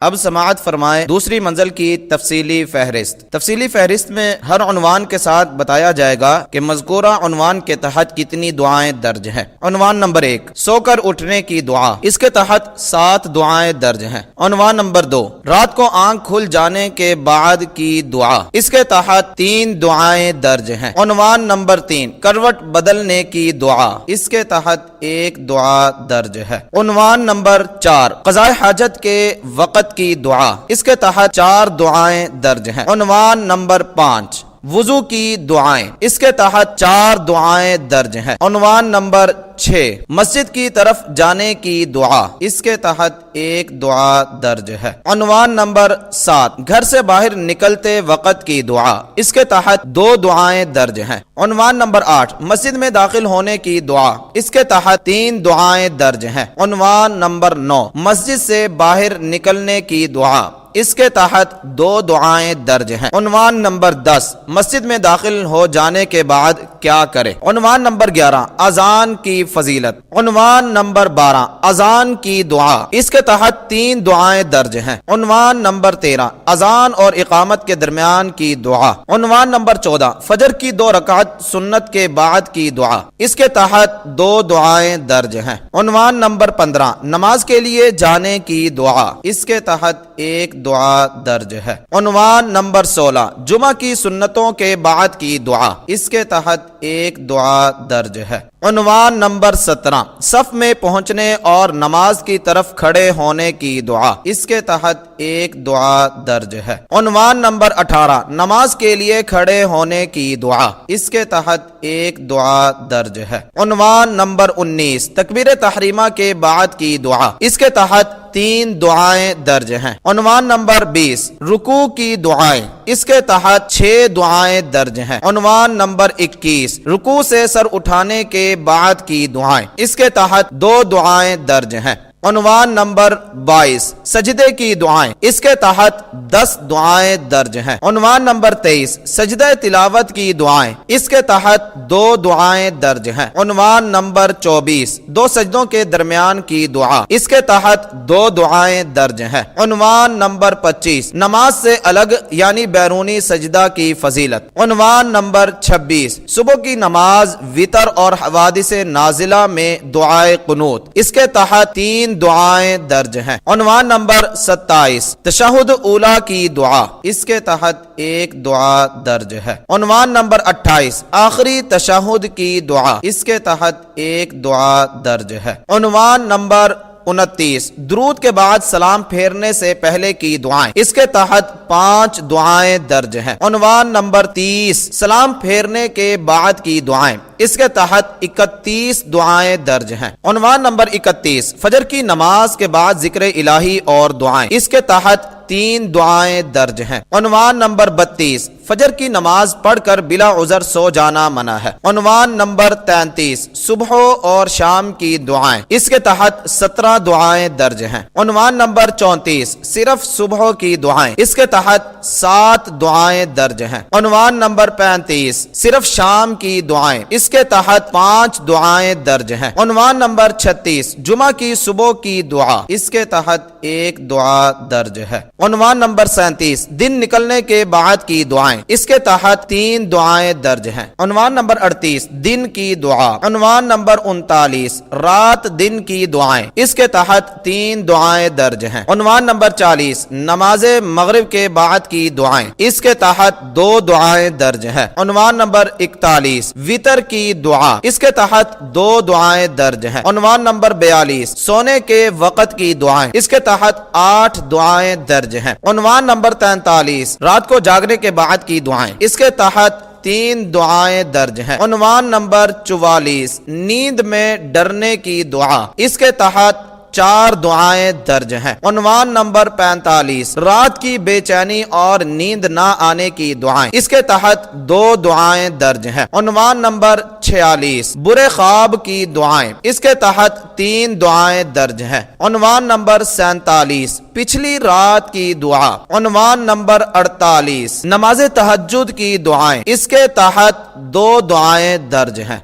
اب سماعت فرمائیں دوسری منزل کی تفصیلی فہرست۔ تفصیلی فہرست میں ہر عنوان کے ساتھ بتایا جائے گا کہ مذکورہ عنوان کے تحت کتنی دعائیں درج ہیں۔ عنوان نمبر 1، سو کر اٹھنے کی دعا، اس کے تحت 7 دعائیں درج ہیں۔ عنوان نمبر 2، رات کو آنکھ کھل جانے کے بعد کی دعا، اس کے تحت 3 دعائیں درج ہیں۔ عنوان نمبر 3، کروٹ بدلنے کی دعا، اس کے تحت 1 دعا درج ہے۔ عنوان نمبر 4، قضاء حاجت کے وقت کی دعا، اس کے تحت 4 دعائیں درج ہیں۔ عنوان نمبر 5، وضو کی دعائیں، اس کے تحت 4 دعائیں درج ہیں۔ عنوان نمبر 6، مسجد کی طرف جانے کی دعا، اس کے تحت 1 دعا درج ہے۔ عنوان نمبر 7، گھر سے باہر نکلتے وقت کی دعا، اس کے تحت 2 دعائیں درج ہیں۔ عنوان نمبر 8، مسجد میں داخل ہونے کی دعا، اس کے تحت 3 دعائیں درج ہیں۔ عنوان نمبر 9، مسجد سے باہر نکلنے کی دعا، اس کے تحت 2 دعائیں درج ہیں۔ عنوان نمبر 10، مسجد میں داخل ہو جانے کے بعد کیا کرے۔ عنوان نمبر 11، اذان کی فضیلت۔ عنوان نمبر 12، اذان کی دعا، اس کے تحت 3 دعائیں درج ہیں۔ عنوان نمبر 13، اذان اور اقامت کے درمیان کی دعا۔ عنوان نمبر 14، فجر کی 2 رکعت سنت کے بعد کی دعا، اس کے تحت 2 دعائیں درج ہیں۔ عنوان نمبر 15، نماز کے لیے جانے کی دعا، اس کے تحت 1 دعا درج ہے۔ عنوان نمبر 16، جمعہ کی سنتوں کے بعد کی دعا، اس کے تحت 1 دعا درج ہے۔ عنوان نمبر 17، صف میں پہنچنے اور نماز کی طرف کھڑے ہونے کی دعا، اس کے تحت 1 دعا درج ہے۔ عنوان نمبر 18، نماز کے لیے کھڑے ہونے کی دعا، اس کے تحت 1 دعا درج ہے۔ عنوان نمبر 19، تکبیر تحریمہ کے بعد کی دعا، اس کے تحت 3 دعائیں درج ہیں۔ عنوان نمبر 20، رکوع کی دعائیں، اس کے تحت 6 دعائیں درج ہیں۔ عنوان نمبر 21، رکوع سے سر اٹھانے کے بعد کی دعائیں، اس کے تحت 2 دعائیں درج ہیں۔ عنوان نمبر 22، سجدے کی دعائیں، اس کے تحت 10 دعائیں درج ہیں۔ عنوان نمبر 23، سجدہ تلاوت کی دعائیں، اس کے تحت 2 دعائیں درج ہیں۔ عنوان نمبر 24، 2 سجدوں کے درمیان کی دعا، اس کے تحت 2 دعائیں درج ہیں۔ عنوان نمبر 25، نماز سے الگ یعنی بیرونی سجدہ کی فضیلت۔ عنوان نمبر 26، صبح کی نماز، وتر اور حوادث نازلہ میں دعائے قنوت، اس کے تحت 3 دعائیں درج ہیں۔ عنوان نمبر 27، تشہد اولیٰ کی دعا، اس کے تحت 1 دعا درج ہے۔ عنوان نمبر 28، آخری تشہد کی دعا، اس کے تحت 1 دعا درج ہے۔ عنوان نمبر 29، درود کے بعد سلام پھیرنے سے پہلے کی دعائیں، اس کے تحت 5 دعائیں درج ہیں۔ عنوان نمبر 30، سلام پھیرنے کے بعد کی دعائیں، اس کے تحت 31 دعائیں درج ہیں۔ عنوان نمبر 31، فجر کی نماز کے بعد ذکر الہی اور دعائیں، اس کے تحت 3 دعائیں درج ہیں۔ عنوان نمبر 32، فجر کی نماز پڑھ کر بلا عذر سو جانا منع ہے۔ عنوان نمبر 33، صبح اور شام کی دعائیں، اس کے تحت 17 دعائیں درج ہیں۔ عنوان نمبر 34، صرف صبح کی دعائیں، اس کے تحت 7 دعائیں درج ہیں۔ عنوان نمبر 35، صرف شام کی دعائیں، اس کے تحت 5 دعائیں درج ہیں۔ عنوان نمبر 36، جمعہ کی صبح کی دعا، اس کے تحت 1 دعا درج ہے۔ عنوان نمبر 37، دن نکلنے کے بعد کی دعائیں، اس کے تحت 3 دعائیں درج ہیں۔ عنوان نمبر 38، دن کی دعا۔ عنوان نمبر 39، رات دن کی دعائیں، اس کے تحت 3 دعائیں درج ہیں۔ عنوان نمبر 40، نماز مغرب کے بعد کی دعائیں، اس کے تحت 2 دعائیں درج ہیں۔ عنوان نمبر 41، وتر کی دعا، اس کے تحت 2 دعائیں درج ہیں۔ عنوان نمبر 42، سونے کے وقت کی دعائیں، اس کے تحت 8 دعائیں درج ہیں۔ عنوان نمبر 43، رات کو جاگنے کے بعد کی دعائیں، اس کے تحت 3 دعائیں درج ہیں۔ عنوان نمبر 44، نیند میں ڈرنے کی دعا، اس کے تحت 4 دعائیں درج ہیں۔ عنوان نمبر 45، رات کی بے چینی اور نیند نہ آنے کی دعائیں، اس کے تحت 2 دعائیں درج ہیں۔ عنوان نمبر 46، برے خواب کی دعائیں، اس کے تحت 3 دعائیں درج ہیں۔ عنوان نمبر 47، پچھلی رات کی دعا۔ عنوان نمبر 48، نماز تہجد کی دعائیں، اس کے تحت 2 دعائیں درج ہیں۔